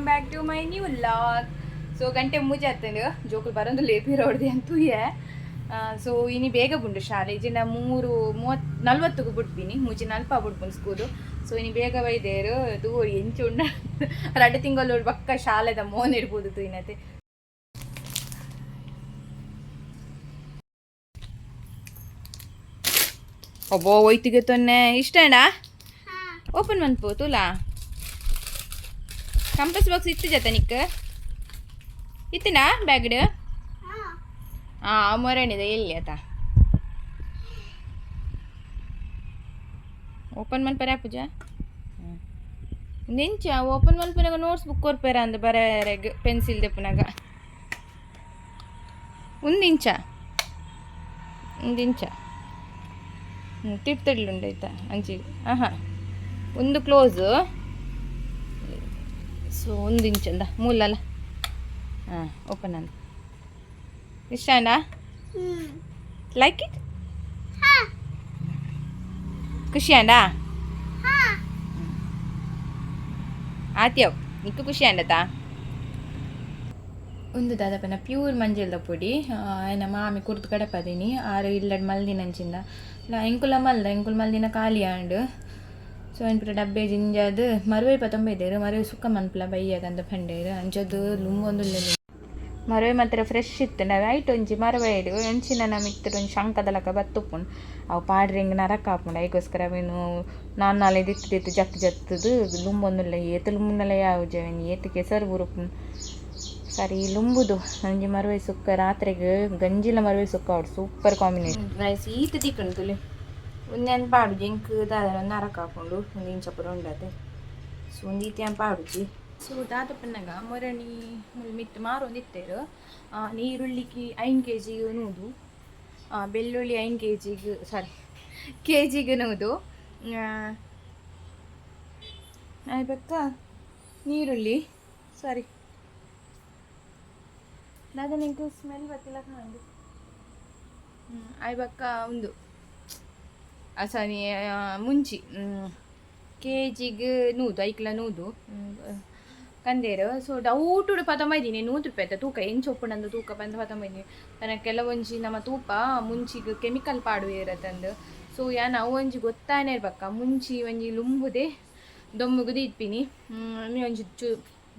Back to my new vlog. So ಗಂಟೆ ಮೂಜೆ ಆತಂಡು ಜೋಕುಲು ಬರೋದು ಲೇಪಿ ರೋಡ್ದು ಅಂತೂ ಸೊ ಇನಿ ಬೇಗ ಬುಂಡು ಶಾಲೆ ಇಜಿನ 3:40 ಬಿಡ್ತೀನಿ ಮೂಜಿ ನಲ್ಪ ಬಿಡ್ಪುನು ಸ್ಕೂಲು. ಸೊ ಇನಿ ಬೇಗ ಬೈದೇರು ದೂರ ಎಂಚು ಉಂಡ 2 ತಿಂಗಳು ಬಕ್ಕ ಶಾಲೆದ ಮೋನ್ ಇಡ್ಬೋದು ತೂಯಿನತೆ. ಒಬ್ಬೋ ಒಯ್ತಿಗೆ ತೊನ್ನೆ ಇಷ್ಟೇನಾ ಓಪನ್ ಮನ್ಪು ತುಲಾ ಕಂಪಸ್ ಬಾಕ್ಸ್ ಇತ್ತು ಜತ ನಿಕ್ಕ ಇತ್ತಿನಾ ಬ್ಯಾಗ್ಡ್ ಮೊರಣಿದೆ ಎಲ್ಲಿ ಆತ ಓಪನ್ ಮನ್ಪರ ಪೂಜಾ ನಿಂಚ ಓಪನ್ ಮನ್ಪನಾಗ ನೋಟ್ಸ್ ಬುಕ್ ಕೊರ್ಪೇರ ಅಂದ ಬರೆಗೆ ಪೆನ್ಸಿಲ್ ದೆಪ್ಪನಾಗ ಒಂದಿಂಚ ತಿಡ್ತಡ್ಲುಂಡಾಯ್ತಾ ಅಂಚಿ ಒಂದು ಕ್ಲೋಸು ಸೊ 1 ಇಂಚಂದ ಮೂಲಲ್ಲ ಓಪನ್ ಅಂತ ಇಷ್ಟನಾ ಲೈಕ್ ಇಟ್ ಖುಷಿ ಅಂಡಾ ಆತ್ಯವ್ ನಿಕ್ಕು ಖುಷಿ ಅಂಡತಾ ಒಂದು ದಾದಪನ ಪ್ಯೂರ್ ಮಂಜಲ್ದ ಪುಡಿ ನಮ್ಮ ಮಾಮಿ ಕುರ್ತು ಕಡಪದೀನಿ 6 ಇಲ್ಲಡ್ ಮಲ್ದಿನಂಚಿಂದ ಎಂಕುಲ ಮಲ್ದಿನ ಖಾಲಿ ಆಂಡು ಸೊ ಎಂಪುರ ಡಬ್ಬೆ ಜಿಂಜಾದು ಮರುವೆ 19 ಮರುವೆ ಸುಕ್ಕ ಮನ್ಪಲ ಬೈಯಾಗಂತ ಪಂಡೇರು ಅಂಚದು ಲುಂಗೊಂದು ಮರುವೆ ಮಾತ್ರ ಫ್ರೆಶ್ ಇತ್ತು ನಾವು ಐಟ್ ಒಂಜಿ ಮರವೇಡು ಎಂಚಿನ ನಮಿತ್ತರು ಒಂದು ಶಂಕದಲಕ ಬತ್ತುಪ್ಪುಂಡು ಅವು ಪಾಡ್ರಿ ಹಿಂಗೆ ನರಕ ಹಾಪುಂಡು ಅದಕ್ಕೋಸ್ಕರ ಅವೇನು ನಾಳೆ ದಿತ್ತು ಜತ್ತದು ಲುಂಬೊಂದುಲ್ಲ ಏತು ಲುಂಬುನಲ್ಲ ಯಾವ ಜವನಿ ಏತು ಕೆಸರು ಬುರುಪುಂಡು ಸರಿ ಲುಂಬುದು ಒಂಜಿ ಮರುವೆ ಸುಕ್ಕ ರಾತ್ರಿಗೆ ಗಂಜಿಲ ಮರುವೆ ಸುಕ್ಕ ಅವಡು ಸೂಪರ್ ಕಾಂಬಿನೇಷನ್ ರೈಸ್ ಈತ ತಿಕ್ಕಂಡು ತುಲಿ ಒಂದೇನು ಪಾಡು ಜಂಕ್ ದಾದ ನರಕ ಹಾಕೊಂಡು ಒಂದು ಇಂಚಪುರ ಉಂಡದೆ ಸೊ ಒಂದು ಈತ ಪಾಡುಜಿ ಸೊ ದಾದಪ್ಪನಾಗ ಮೊರಣಿ ಮಿತ್ತು ಮಾರೊಂದು ಇತ್ತೇರು ನೀರುಳ್ಳಿಗೆ 5 kg ನೂದು ಬೆಳ್ಳುಳ್ಳಿ 5 kg ನೂದು ಆಯ್ಬೇಕ ನೀರುಳ್ಳಿ ಸಾರಿ ನಾದ ನಿಂಗೆ ಸ್ಮೆಲ್ ಗೊತ್ತಿಲ್ಲ ಕಾಣು ಆಯ್ಬಕ್ಕ ಒಂದು ಸಾರಿ ಮುಂಚಿ kg ನೂದು 5 ಕಿಲೋ ನೂದು ಕಂದೇರು ಸೊ ಡೌಟುಡು 19 ₹100 ತೂಕ ಎಂಚು ಒಪ್ಪುಂಡು ತೂಕ ಬಂದು 19 ತನ್ನ ಕೆಲವೊಂಜಿ ನಮ್ಮ ತೂಪ ಮುಂಚಿಗೆ ಕೆಮಿಕಲ್ ಪಾಡು ಇರತ್ತಂದು ಸೊ ಯಾನು ಅವೊಂಜಿ ಗೊತ್ತಾನೆ ಇರ್ಬೇಕ ಮುಂಚಿ ಒಂಜಿ ಲುಂಬುದೆ ದೊಮ್ಮುಗುದು ಇಪ್ಪಿನಿ ಒಂಜಿ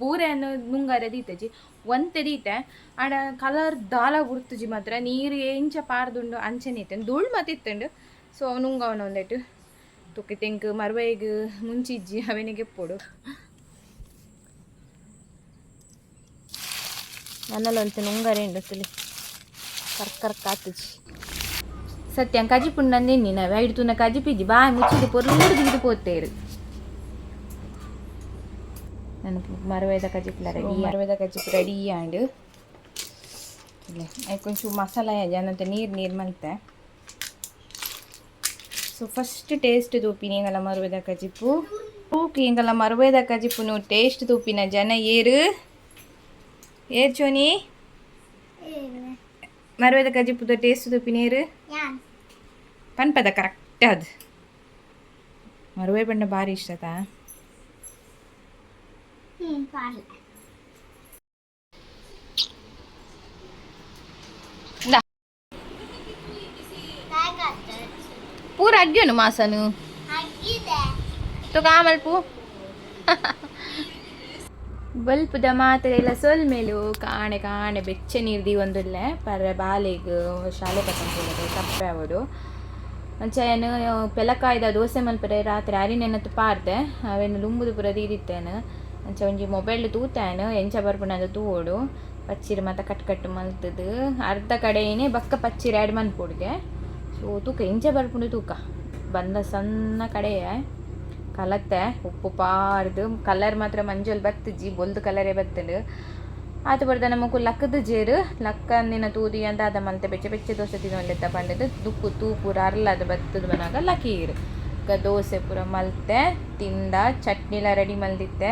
ಬೂರೆಯನ್ನು ನುಂಗಾರ ದೀತಜಿ ಒಂತೆ ದೀತೆ ಆಡ ಕಲರ್ ದಾಲ ಗುರ್ತುಜಿ ಮಾತ್ರ ನೀರು ಎಂಚ ಪಾರ್ದುಂಡು ಅಂಚನೆ ಇತ್ತಂಡು ಧೂಳು ಮತ್ತಿತ್ತಂಡು ಸೊ ನುಂಗವನ ಒಂದೆಟ್ಟು ತುಕ್ಕೆ ತೆಂಕ್ ಮರುವೈಗೆ ಮುಂಚಿಜ್ಜಿ ಅವನಿಗೆ ಪೋಡು ನನ್ನಲ್ಲೊಂದು ನುಂಗಾರೇಂಡು ತುಲಿ ಕರ್ಕರ್ಕಾತುಜಿ ಸತ್ಯ ಕಜಿಪುಂಡು ನಂದೇನಿ ನಾವು ಐಡ್ತುನ ಕಜಿಪಿಜ್ಜಿ ಬಾಯಿ ಮುಚ್ಚಿದ್ದು ಪೊರ್ಲೂರು ದಿಗಿದು ಪೋತೇರು ನನಗೆ ಮರುವೇದ ಕಜಿಪು ರೆಡಿ ಆಂಡು ಇಲ್ಲ ಕೊಂಚೂರು ಮಸಾಲ ಜನಂತ ನೀರು ಮಲ್ತೆ ಸೊ ಫಸ್ಟ್ ಟೇಸ್ಟ್ ತೂಪಿನಿ ಎಂಗಲ ಮರುವೇದ ಕಜಿಪು ಎಂಗಲ ಮರುವೇದ ಕಜಿಪುನು ಟೇಸ್ಟ್ ತೂಪಿನ ಜನ ಏರು ಚೋನಿ ಮರುವೇದ ಕಜಿಪುದ ಟೇಸ್ಟ್ ತೂಪಿನೇರು ಪನ್ಪದ ಕರೆಕ್ಟ್ ಅದು ಮರುವೆ ಬಣ್ಣ ಭಾರಿ ಇಷ್ಟತಾ ಪೂರ ಅಗ್ಗೇನು ಮಾಸನು तो ಮಲ್ಪು ಬಲ್ಪದ ಮಾತ್ರ ಎಲ್ಲ ಸೊಲ್ ಮೇಲು ಕಾಣೆ ಬೆಚ್ಚ ನೀರ್ದಿ ಒಂದುಲ್ಲೆ ಪರ್ರೆ ಬಾಲೆಗ್ ಶಾಲೆ ತಗೊಂಡು ತಪ್ಪೆ ಅವಡು ಅಂಚೆನು ಪೆಲಕಾಯ್ದ ದೋಸೆ ಮಲ್ಪರೆ ರಾತ್ರಿ ಅರಿನೆನತ್ತು ಪಾರ್ದೆ ಅವೇನು ಲುಂಬುದು ಪುರ ದೀದಿತ್ತೇನು ಅಂಚೆ ಒಂಜಿ ಮೊಬೈಲ್ ತೂತೇನು ಎಂಚ ಬರ್ಪುನದು ತೂಡು ಪಚ್ಚಿರು ಮತ್ತು ಕಟ್ ಮಲ್ತದು ಅರ್ಧ ಕಡೆಯೇ ಬಕ್ಕ ಪಚ್ಚಿರು ಆ್ಯಡ್ ಮನ್ಪುಡ್ಗೆ ಸೊ ತೂಕ ಎಂಚ ಬರ್ಪುಂಡು ತೂಕ ಬಂದ ಸಣ್ಣ ಕಡೆಯೇ ಕಲತ್ತೆ ಉಪ್ಪು ಪಾರ್ದು ಕಲರ್ ಮಾತ್ರ ಮಂಜಲ್ ಬತ್ತಜಿ ಬೊಲ್ದು ಕಲರೇ ಬತ್ತಲು ಆತು ಬರ್ದ ನಮಗೂ ಲಕ್ಕದ ಜೇರು ಲಕ್ಕ ಅಂದಿನ ತೂದಿ ಅಂತ ಅದ ಮಲ್ತೆ ಬೆಚ್ಚ ದೋಸೆ ತಿನ್ನೊಳ್ಳೆತ್ತ ಪಂಡದು ದುಪ್ಪು ತೂಪುರ ಅರ್ಲದ ಬತ್ತದ ಬನಾಗ ಲಕೀರು ದೋಸೆ ಪೂರ ಮಲ್ತೆ ತಿಂದ ಚಟ್ನಿಲ ರೆಡಿ ಮಲ್ದಿತ್ತೆ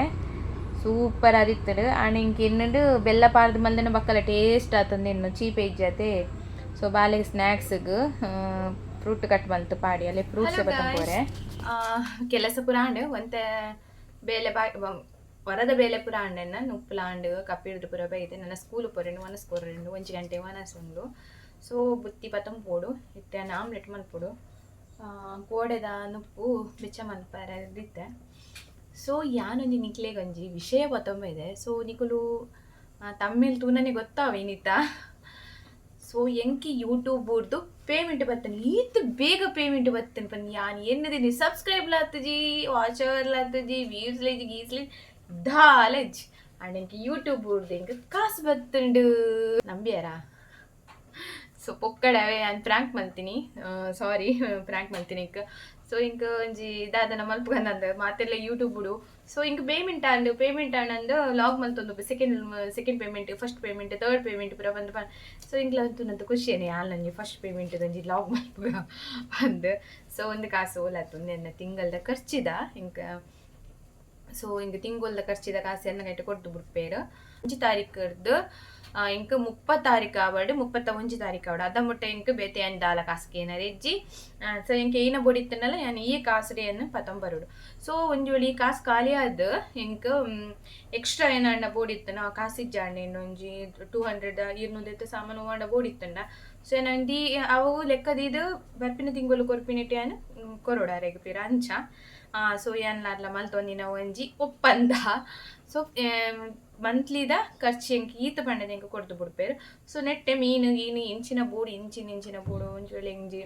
ಸೂಪರ್ ಆದಿತ್ತಡು ಆಣಿಂಗೆ ಇನ್ನಡು ಬೆಲ್ಲ ಪಾರ್ದು ಮಲ್ದನ ಬಕ್ಕಲ ಟೇಸ್ಟ್ ಆತಂದು ಇನ್ನು ಚೀಪ್ ಏಜತೆ ಸೊ ಬಾಲೆಗೆ ಸ್ನ್ಯಾಕ್ಸ್ಗೆ ಫ್ರೂಟ್ ಕಟ್ ಮಲ್ತು ಪಾಡಿ ಅಲ್ಲಿ ಫ್ರೂಟ್ಸ್ ಬತ್ತಂಪೋರೆ ಕೆಲಸ ಪುರಾಂಡು ಒಂತೆ ಬೇಲೆ ವರದ ಬೇಲೆ ಪುರ ಅಂಡೆನ ಉಪ್ಪುಲ ಅಂಡು ಕಪ್ಪಿಡ್ದು ಪುರ ಬೈದೆ ನನ್ನ ಸ್ಕೂಲ್ ಪೊರೆಂಡು ಮನಸ್ಕೊರೆಂಡು 1 ಗಂಟೆ ಮನಸ್ಸುಂಡು ಸೊ ಬುತ್ತಿ ಪತಂ ಪೋಡು ಇತ್ತೆ ಆಮ್ಲೆಟ್ ಮಲ್ಪೊಡು ಕೋಡೆದ ನುಪ್ಪು ಬೆಚ್ಚ ಮಲ್ಪರದಿತ್ತೆ ಸೊ ಯಾನೊಂಜಿ ನಿಕ್ಲೆ ಗಂಜಿ ವಿಷಯ ಇದೆ ಸೊ ನಿಕುಲು ತಮ್ಮಿಲ್ ತೂನನೆ ಗೊತ್ತಾವ ಏನಿತ್ತ ಸೊ ಎಂಕಿ ಯೂಟ್ಯೂಬ್ದು ಪೇಮೆಂಟ್ ಬರ್ತನೆ ಈತ್ ಬೇಗ ಪೇಮೆಂಟ್ ಬರ್ತನೆ ಪನ್ ಯಾನ್ ಎನ್ನದಿನಿ ಸಬ್ಸ್ಕ್ರೈಬ್ ಲಾತಜಿ ವಾಚರ್ ಲಾತಜಿ ವ್ಯೂಸ್ ಲೇಜಿ ಗೀಸ್ಲೇಜ್ ದಾಲೇಜ್ ಅಂಡ್ ಎಂಕಿ ಯೂಟ್ಯೂಬ್ ಎಂಕ ಕಾಸು ಬತ್ತುಂಡು ನಂಬಿಯಾರಾ ಸೊ ಪೊಕ್ಕಡವೆ ನಾನು ಪ್ರ್ಯಾಂಕ್ ಮಾಡ್ತೀನಿ ಸಾರಿ ಪ್ರ್ಯಾಂಕ್ ಮಾಡ್ತೀನಿ ಸೊ ಇಂಕ ಒಂಜಿ ದಾದನ ಮಲ್ಪುಗಂದಂದು ಮಾತೆಲ್ಲ ಯೂಟ್ಯೂಬ್ ಸೊ ಇಂಕ ಪೇಮೆಂಟ್ ಅಂದು ಲಾಗ್ ಮಲ್ತೊಂದು second payment first payment third payment ಪೂರ ಬಂದು ಸೊ ಇಂಕ್ಲ ಅಂತೂ ಖುಷಿಯೇ ನಂಗೆ ಫಸ್ಟ್ ಪೇಮೆಂಟ್ ಒಂಜಿ ಲಾಗ್ ಮಲ್ಪುಗ ಬಂದು ಸೊ ಒಂದು ಕಾಸು ಓಲಾತು ನನ್ನ ತಿಂಗಳದ ಖರ್ಚಿದ ಇಂಕ ಸೊ ಇಂಕ ತಿಂಗಳದ ಖರ್ಚಿದ ಕಾಸು ಎನ್ನ ಕೊಟ್ಟು ಬಿಡ್ಪೇರು 5 ತಾರೀಕದ್ದು ಇಂಕ 30 ತಾರೀಕು ಆವಡು 31 ತಾರೀಕು ಆವಡು ಅದ ಮುಟ್ಟ ಇಂಕ ಬೇತೆ ಅನ್ ದಾಲ ಕಾಸ್ಗೆ ಏನಾರು ಎಜ್ಜಿ ಸೊ ಇಂಕ ಏನ ಬೋಡಿತ್ತನಲ್ಲ ನಾನು ಈ ಕಾಸುಡೆಯನ್ನು ಪತಂಬರುಡು ಸೊ ಒಂಜೋಳಿ ಕಾಸು ಖಾಲಿ ಆದ ಇಂಕ ಎಕ್ಸ್ಟ್ರಾ ಏನಾಂಡ ಬೋಡಿತ್ತನ ಆ ಕಾಸಿಜ್ಜಾಂಡ ಇನ್ನೊಂಜಿ 200 200 ಸಾಮಾನು ಹೋಂಡ ಬೋಡಿತ್ತಂಡ ಸೊ ಏನಂದಿ ಅವು ಲೆಕ್ಕದಿದ್ದು ಬರ್ಪಿನ ತಿಂಗಳು ಕೊರ್ಪಿನಿಟ್ಟಿಯನ್ನು ಕೊರೋಡಾರೆಗೆ ಪೀರ ಅಂಚ ಸೊ ಏನ್ಲಾರ್ಲ ಮಲ್ತೊಂದಿನ ಒಂಜಿ ಒಪ್ಪಂದ ಸೊ ಮಂತ್ಲಿದ ಖರ್ಚು ಎಂಕಿ ಈತ ಪಂಡದ ಎಂಕ ಕೊಡ್ದು ಬಿಡ್ಪೇರು ಸೊ ನೆಟ್ಟೆ ಮೀನು ಗೀನು ಇಂಚಿನ ಬೂಡು ಒಂಜೊಳ್ಳೆ ಇಂಜಿ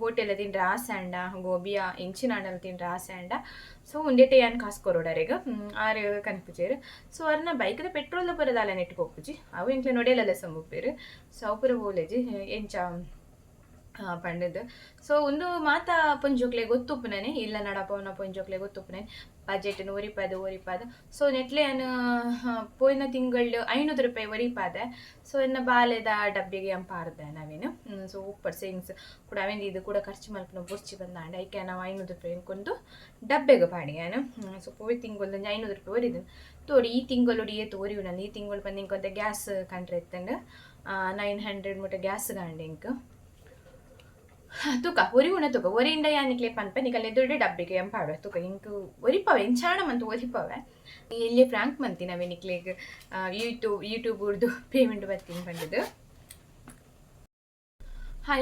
ಹೋಟೆಲ್ ತಿಂಡ್ರೆ ಆಸೆ ಗೋಬಿಯ ಇಂಚಿನ ಅಂಡಲ್ ತಿಂಡ್ರೆ ಆಸೆ ಸೊ ಉಂಡೆಟೆ ಏನು ಕಾಸು ಕೊರೋಡಾರೆಗ ಆರು ಕನ್ಪುಜೇರು ಸೊ ಅವ್ರನ್ನ ಬೈಕ್ದ ಪೆಟ್ರೋಲ್ ಪುರದಾಲ ನೆಟ್ಕೊಪ್ಪುಜಿ ಅವು ಇಂಕ್ಲೆ ನೊಡೆಲೆಲ್ಲ ಸಂಬುಪ್ಪೇರು ಸೊ ಅವು ಪುರ ಬೋಲೆಜಿ ಎಂಚ ಪಂಡದು ಸೊ ಒಂದು ಮಾತ ಪೊಂಜೋಕ್ಲೆ ಗೊತ್ತುಪ್ಪನೇ ಇಲ್ಲ ನಡಪವನ ಪೊಂಜೋಕ್ಲೆ ಗೊತ್ತುಪ್ಪನೇ ಬಜೆಟ್ ಒರಿಪಾದ ಸೊ ನೆಟ್ಲೆ ಪೋಯಿನ ತಿಂಗಳು 500 ರೂಪಾಯಿ ಒರಿಪಾದೆ ಸೊ ಎನ್ನ ಬಾಲೆದ ಡಬ್ಬಿಗೆ ಪಾರ್ದೆ ನಾವೇನು ಸೊ ಉಪ್ಪರ್ ಸೇವಿಂಗ್ಸ್ ಕೂಡ ಅವೇನು ಇದು ಕೂಡ ಖರ್ಚು ಮಲ್ಪನ ಬುರ್ಚಿ ಬಂದಾಂಡ ಐಕೆ ನಾವು 500 ರೂಪಾಯಿ ಕೊಂಡು ಡಬ್ಬೆಗೆ ಪಾಡಿಯಾನು ಸೊ ಪೋಯ್ ತಿಂಗಳು 500 ರೂಪಾಯಿ ಒರಿದು ತೋಡಿ ಈ ತಿಂಗಳು ಏತು ಒರಿವು ನಾನು ಈ ತಿಂಗಳು ಬಂದು ಇಂಕೊಂತ ಗ್ಯಾಸ್ ಕಂಡ್ರೆ ಎತ್ತಂಡು 900 ಮುಟ್ಟ ಗ್ಯಾಸ್ ಗಾಂಡೆ ಇಂಕ ತುಕ ಒರಿವುಣ ತುಕ ಒರಿಯಿಂದ ಯಾನಿಕ್ಲೆ ಪನ್ಪೆ ನಿಕಲ್ಲೆ ದೊಡ್ಡ ಡಬ್ಬಿಗೆ ಎಂಪಾಡುವೆ ತುಕ ಇಂಕು ಒರಿಪವೆ ಎಂಚಾಣ ಮಂತು ಒರಿಪವೆ ಎಲ್ಲಿ ಫ್ರಾಂಕ್ ಮಂತಿ ನಾವೇ ನಿಕ್ಲೆಗ್ ಯೂಟ್ಯೂಬ್ ಉರ್ದು ಪೇಮೆಂಟ್ ಬರ್ತೀನಿ ಪಂಡದು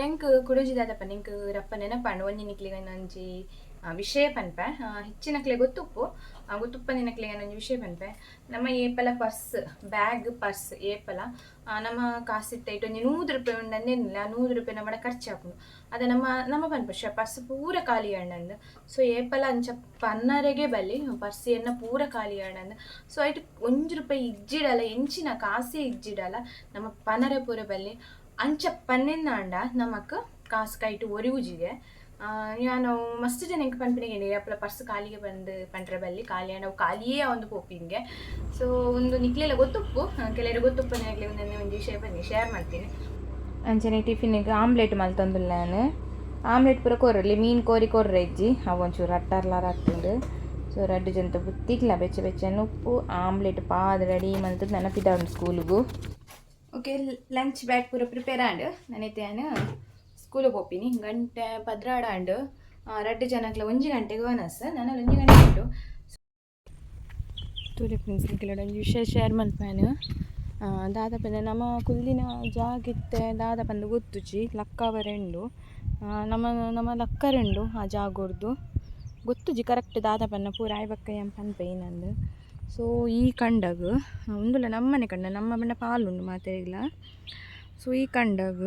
ಎಂಕ್ ಕುಡುಜಿದಾದಪ್ಪ ನಿಂಕ್ ರಪ್ಪ ನೆನಪಂಡು ಒಂಜಿ ನಿಕ್ಲೆಗ ನಂಜಿ ವಿಷಯ ಪನ್ಪೆ ಹೆಚ್ಚಿನಕ್ಲೆ ಗೊತ್ತುಪ್ಪ ನಿನಕ್ಲೆ ನಂಜಿ ವಿಷಯ ಪನ್ಪೆ ನಮ್ಮ ಏಪಲ ಬ್ಯಾಗ್ ಪರ್ಸ್ ಏಪಲ ನಮ್ಮ ಕಾಸಿತ್ತ ಇಟ್ಟು ಒಂಜಿ 100 ರೂಪಾಯಿ ಉಂಡಂದೇನಿಲ್ಲ 100 ರೂಪಾಯಿ ನಮ್ಮಡ ಖರ್ಚು ಹಾಕೊಂಡು ಅದ ನಮ್ಮ ಪನ್ಪೆ ಪರ್ಸ್ ಪೂರ ಖಾಲಿ ಅಂಡಂದು ಸೊ ಏಪಲ ಅಂಚ ಪನ್ನರೆಗೆ ಬಲ್ಲಿ ಪರ್ಸ್ ಎನ್ನ ಪೂರ ಖಾಲಿ ಅಂಡಂದು ಸೊ ಐಟು 1 ರೂಪಾಯಿ ಇಜ್ಜಿಡಲ್ಲ ಎಂಚಿನ ಕಾಸೆ ಇಜ್ಜಿಡಲ್ಲ ನಮ್ಮ ಪನರೆ ಪೂರ ಬಲ್ಲಿ ಅಂಚ ಪನ್ನೆನ್ನ ಅಂಡ ನಮಕ್ ಕಾಸು ಕೈಟು ಒರಿವುಜಿಗೆ ನಾನು ಮಸ್ತ್ ಜನ ಎಂಕ್ ಪನ್ಪಿನಿಗೆ ಅಪ್ಪಲ ಪರ್ಸ್ ಖಾಲಿಗೆ ಬಂದು ಪಂಡ್ರೆ ಬಲ್ಲಿ ಖಾಲಿ ನಾವು ಖಾಲಿಯೇ ಒಂದು ಪೋಪಿಂಗೆ ಸೊ ಒಂದು ನಿಕ್ಲೆಲ್ಲ ಗೊತ್ತುಪ್ಪು ಕೆಲವರು ಗೊತ್ತುಪ್ಪು ನೆನಕ್ಲೆ ಒಂದು ವಿಷಯ ಬನ್ನಿ ಶೇರ್ ಮಾಡ್ತೀನಿ ಅಂಚನೆ ಟಿಫಿನಿಗೆ ಆಮ್ಲೆಟ್ ಮಲ್ತಂದಿಲ್ಲ ನಾನು ಆಮ್ಲೆಟ್ ಪೂರ ಕೊರ್ರಲಿ ಮೀನು ಕೊರ್ರೆ ಇಜ್ಜಿ ಅವು ಒಂಚೂರು ರಟ್ಟಾರ್ಲಾರ ಹಾಕ್ತುಂಡು ಸೊ ರಡ್ಡು ಜಂತ ಬುತ್ತಿಕ್ಲ ಬೆಚ್ಚ ಉಪ್ಪು ಆಮ್ಲೆಟ್ ಪಾದ ರೆಡಿ ಮಲ್ತದ್ದು ನೆನಪಿದ್ದ ಉಂಟು ಸ್ಕೂಲಿಗೂ ಓಕೆ ಲಂಚ್ ಬ್ಯಾಗ್ ಪೂರ ಪ್ರಿಪೇರ್ ಆಂಡು ನಾನೈತೆ ನಾನು ಸ್ಕೂಲಿಗೆ ಹೋಗ್ತೀನಿ ಗಂಟೆ ಪದ್ರಾಡ ಅಂಡು 2 ಜನಕ್ಲ 1 ಗಂಟೆಗೆ ವನಸ್ ನಾನು 1 ಗಂಟೆ ಉಂಟು ತೂಲೆ ಫ್ರೆಂಡ್ಸ್ ಕೆಲವೊಂದು ವಿಷಯ ಶೇರ್ ಮಲ್ಪೇನು ದಾದಾಪಂದ ನಮ್ಮ ಕುಲ್ದಿನ ಜಾಗಿತ್ತೆ ದಾದಾಪಂದ ಗೊತ್ತುಜಿ ಲಕ್ಕವರೆಂಡು ನಮ್ಮ ಲಕ್ಕರೆಂಡು ಆ ಜಾಗೋರ್ದು ಗೊತ್ತುಜಿ ಕರೆಕ್ಟ್ ದಾದಾಪನ್ನ ಪೂರ ಆಯ್ಬಕ್ಕ ಎಂ ಪನ್ಪೇನಂದು ಸೊ ಈ ಕಂಡಗ ಒಂದುಲ್ಲ ನಮ್ಮನೆ ಕಂಡ ನಮ್ಮ ಬಣ್ಣ ಪಾಲುಂಡು ಮಾತೆಲ್ಲ ಸೊ ಈ ಕಂಡಗ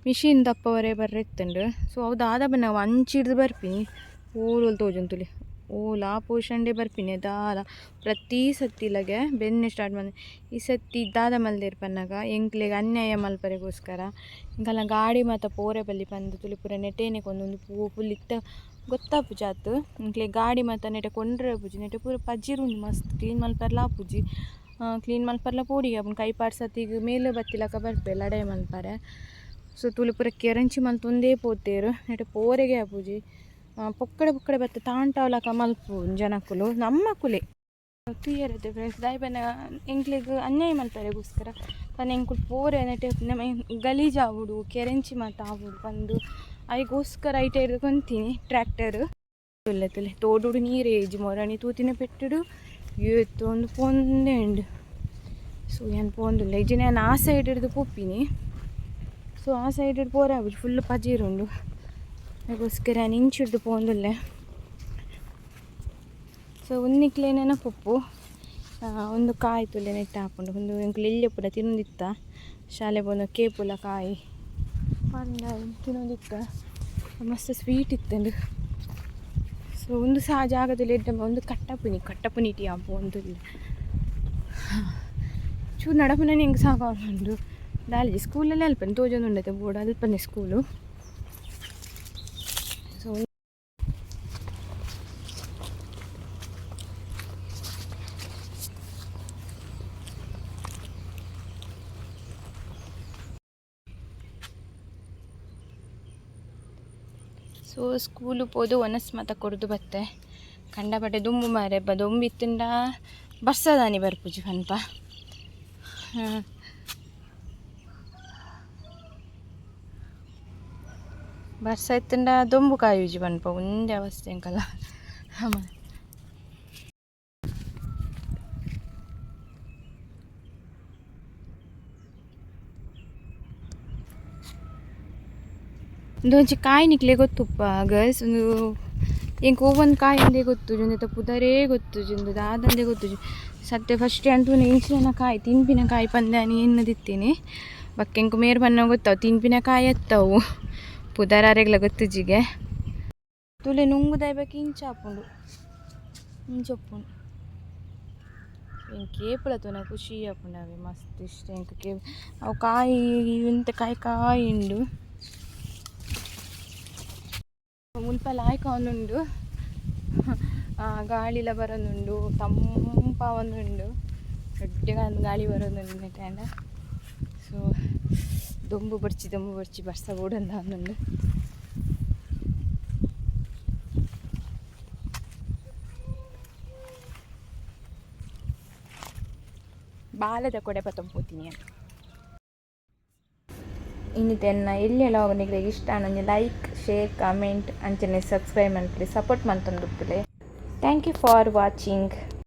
ಮಿಷಿನ್ ದಪ್ಪವರೇ ಬರ್ರೆತ್ತಂಡು ಸೊ ಅವು ದಾದ ನಾವು ಅಂಚಿಡ್ದು ಬರ್ಪಿನಿ ಓಲು ತೋಜಂತುಲಿ ಓಲಾ ಪೋಷಂಡೆ ಬರ್ಪಿನಿ ದಾದ ಪ್ರತಿ ಸತ್ತಿಲಗೆ ಬೆನ್ನೆ ಸ್ಟಾರ್ಟ್ ಮಾಡಿ ಈ ಸತ್ತಿ ದಾದ ಮಲ್ದೇರು ಪನ್ನಾಗ ಎಂಕ್ಲೆಗೆ ಅನ್ಯಾಯ ಮಲ್ಪರೆಗೋಸ್ಕರ ಇಂಕಲ್ಲ ಗಾಡಿ ಮತ್ತು ಪೋರೆ ಬಲ್ಲಿ ಬಂದು ತುಲಿ ಪೂರ ನೆಟೇನೆಗೆ ಒಂದೊಂದು ಫುಲ್ ಇತ್ತ ಗೊತ್ತಾಪುಜಿ ಆತು ಇಂಕ್ಲೆ ಗಾಡಿ ಮತ್ತು ನೆಟೆ ಕೊಂಡ್ರೆ ಪೂಜಿ ನೆಟೆ ಪೂರ ಪಜ್ಜಿರುಂಡು ಮಸ್ತ್ ಕ್ಲೀನ್ ಮಲ್ಪರ್ಲ ಪೂಜಿ ಕ್ಲೀನ್ ಮಲ್ಪರ್ಲ ಪೋಡಿಗೆ ಅಪ್ಪನ ಕೈ ಪಾಡ್ಸತ್ತಿಗೆ ಮೇಲೆ ಬತ್ತಿಲಕ ಬರ್ಪೆ ಲಡೆ ಮಲ್ಪರೆ ಸೊ ತುಲಿ ಪೂರ ಕೆರಂಚಿ ಮಲ್ತೊಂದೇ ಪೋತೇರು ನೆಟೆ ಪೋರೆಗೆ ಆಪುಜಿ ಪೊಕ್ಕಡೆ ಬತ್ತ ತಾಂಟವಲಕ ಮಲ್ಪು ಜನಕ್ಕುಲು ನಮ್ಮ ಕುಲೆ ಕ್ಲಿಯರ್ ಫ್ರೆಂಡ್ಸ್ ದಾಯ್ಪನ ಎಂಕ್ಲೆಗ್ ಅನ್ಯಾಯ ಮಲ್ಪರೆಗೋಸ್ಕರ ಪನ್ನ ಎಂಕುಲು ಪೋರೆ ನೆಟೆ ಗಲೀಜಾವುಡು ಕೆರೆಂಚಿ ಮತ್ತು ಆವುಡು ಬಂದು ಅದಕ್ಕೋಸ್ಕರ ಐಟ ಹಿಡ್ದು ಕೊಂತೀನಿ ಟ್ರ್ಯಾಕ್ಟರ್ ಒಳ್ಳೆತಲೆ ತೋಡುಡು ನೀರು ಏಜಿ ಮೊರಣಿ ತೂತಿನ ಪೆಟ್ಟುಡು ಏತ್ತು ಒಂದು ಪೊಂದೆ ಉಂಡು. ಸೊ ಏನು ಪೋಂದಿಲ್ಲ ಇಜ್ಜಿ ನಾನು ಆ ಸೈಡ್ ಹಿಡಿದು ಪೋಪಿನಿ. ಸೊ ಆ ಸೈಡ್ ಹಿಡಿದು ಪೋರೆ ಆಗುದು ಫುಲ್ ಪಜೀರುಂಡು ಅದಕ್ಕೋಸ್ಕರ ನಾನು ಇಂಚು ಹಿಡಿದು ಪೋಂದಿಲ್ಲ. ಸೊ ಉನ್ನಿಕ್ಲೆ ನೆನಪೊಪ್ಪು ಒಂದು ಕಾಯಿ ತುಲೆ ನೆಟ್ಟು ಹಾಕೊಂಡು ಒಂದು ಎಂಕ್ಲು ಎಲ್ಲಿ ಪುಡ ತಿನ್ನೊಂದಿತ್ತ ಶಾಲೆ ಬಂದು ಕೇಪುಲ ಕಾಯಿ ಪಂಡ ತಿನ್ನೊಂದಿತ್ತ ಮಸ್ತ್ ಸ್ವೀಟ್ ಇತ್ತಂಡು. ಸೊ ಒಂದು ಸಹ ಜಾಗದಲ್ಲಿ ಎಡ್ಡಮ್ಮ ಒಂದು ಕಟ್ಟಪುನಿ ಟೀ ಆಪು ಒಂದು ಚೂರು ನಡಪನೆ ಹೆಂಗೆ ಸಾಕಾಗುಂಡು ದಾಲಿ ಸ್ಕೂಲಲ್ಲಿ ಅಲ್ಪನೆ ತೋಜೊಂದು ಉಂಡೈತೆ ಬೋರ್ಡ್ ಅಲ್ಪನೆ ಸ್ಕೂಲು. ಸೊ ಸ್ಕೂಲು ಪೋದು ಒನಸ್ ಮಾತ ಕೊಡ್ದು ಬತ್ತೆ ಕಂಡಪಟ್ಟೆ ದುಂಬು ಮಾರೆ ದುಂಬು ಇತ್ತಂಡ ಬರ್ಸದಾನಿ ಬರ್ಪುಜಿ ಪನ್ಪ ಬರ್ಸ ಇತ್ತಂಡ ದೊಂಬು ಕಾಯುಜಿ ಪನ್ಪ ಒಂದೇ ಅವಸ್ಥೆ ಅಂಕಲ್ಲ. ಒಂದೊಂಚಿ ಕಾಯಿ ನಿಕ್ಲೆ ಗೊತ್ತುಪ್ಪ ಗರ್ಲ್ಸ್ ಒಂದು ಎಂಕ್ ಒவ்வೊಂದು ಕಾಯಿ ಅಂದೇ ಗೊತ್ತು ಜೊಂದೆ ಪುದರೇ ಗೊತ್ತು ಜೊಂದು ದಾದಂದೇ ಗೊತ್ತು ಸತ್ಯ ಫಸ್ಟ್ ಅಂತೂ ಇಂಚಿನ ಕಾಯಿ ತಿಂಪಿನ ಕಾಯಿ ಪಂದ್ಯಾನಿ ಎನ್ನದಿತ್ತೀನಿ ಬಕ್ಕೆಂಕು ಮೇರು ಬಣ್ಣ ಗೊತ್ತಾವು ತಿಂಪಿನ ಕಾಯಿ ಎತ್ತವು ಪುದರಾರೆಗ್ಲ ಗೊತ್ತುಜಿಗೆ ತುಲೆ ನುಂಗುದಾಯ ಬೇಕು ಇಂಚಾಪುಂಡು ಇಂಚೊಪ್ಪುಂಡು ಎಂಕ್ ಕೇಪುಳತುನ ಖುಷಿ ಆಪುಂಡು ಅವೆ ಮಸ್ತ್ ಇಷ್ಟ ಎಂಕ್ ಅವು ಕಾಯಿ ಇಂತ ಕಾಯಿ ಉಂಡು ಮುಲ್ಪಲ ಆಯ್ಕೊಂಡುಂಡು ಗಾಳಿಲ ಬರೋದುಂಡು ತಂಪ ಒಂದುಂಡು ದೊಡ್ಡ ಗಾಳಿ ಬರೋದುಂಡು ನೆಟ್ಟಾಂಡ. ಸೊ ದೊಂಬು ಬರ್ಚಿ ಬರ್ಸ ಬೋಡಂದ ಒಂದುಂಡು. ಬಾಲದ ಕೊಡೆ ಪತ್ತಂಪೋತೀನಿ ಅಂತ ಇನ್ನಿತೆನ್ನ ಎಲ್ಲೆಲ್ಲ ನಿಮಗೆ ಇಷ್ಟ ನನಗೆ ಲೈಕ್ ಶೇರ್ ಕಾಮೆಂಟ್ ಅಂಚನೆ ಸಬ್ಸ್ಕ್ರೈಬ್ ಮಾಡ್ಕೊಳ್ಳಿ ಸಪೋರ್ಟ್ ಮಾಡ್ತಂದುಪ್ಪಲೆ. Thank you for watching.